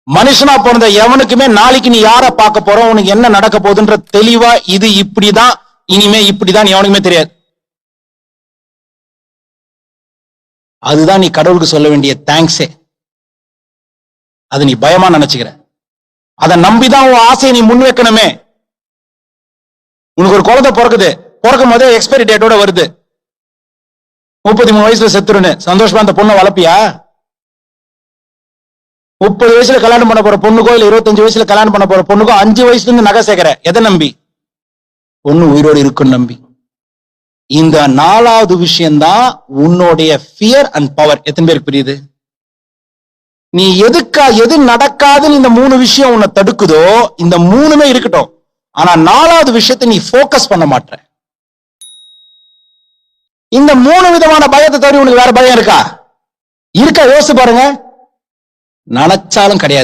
மனுஷனா பிறந்த எவனுக்குமே நாளைக்கு நீ யார பார்க்க போற, உனக்கு என்ன நடக்க போகுதுன்ற தெளிவா இது இப்படிதான் இனிமே இப்படிதான் எவனுக்குமே தெரியாது. அதுதான் நீ கடவுளுக்கு சொல்ல வேண்டிய தேங்க்ஸே. அது நீ பயமா நினைச்சுக்கிற. அதை நம்பிதான் உன் ஆசையை நீ முன் வைக்கணுமே. உனக்கு ஒரு குழந்தை பிறக்குது, பிறக்கும் போதே எக்ஸ்பைரி டேட்டோட வருது. 33 வயசுல செத்துருன்னு சந்தோஷமா அந்த பொண்ணை வளர்ப்பியா? 30 வயசுல கல்யாணம் பண்ண போற பொண்ணுக்கோ இல்ல 25 வயசுல கல்யாணம் பண்ண போற பொண்ணுக்கோ 5 வயசுல இருந்து நகை சேர்க்கிற. எதை நம்பி? பொண்ணு உயிரோடு இருக்குன்னு நம்பி. இந்த 4வது விஷயம்தான் உன்னுடைய ஃபியர் அண்ட் பவர். எத்தனை பேருக்கு புரியுது? நீ எது நடக்காதுன்னு இந்த 3 விஷயம் உன்னை தடுக்குதோ, இந்த 3மே இருக்கட்டும், ஆனா 4வது விஷயத்தை நீ போக்கஸ் பண்ண மாட்ட. இந்த 3 விதமான பயத்தை தவிர உனக்கு வேற பயம் இருக்கா? யோசிச்சு பாருங்க. நினைச்சாலும் கிடையாது.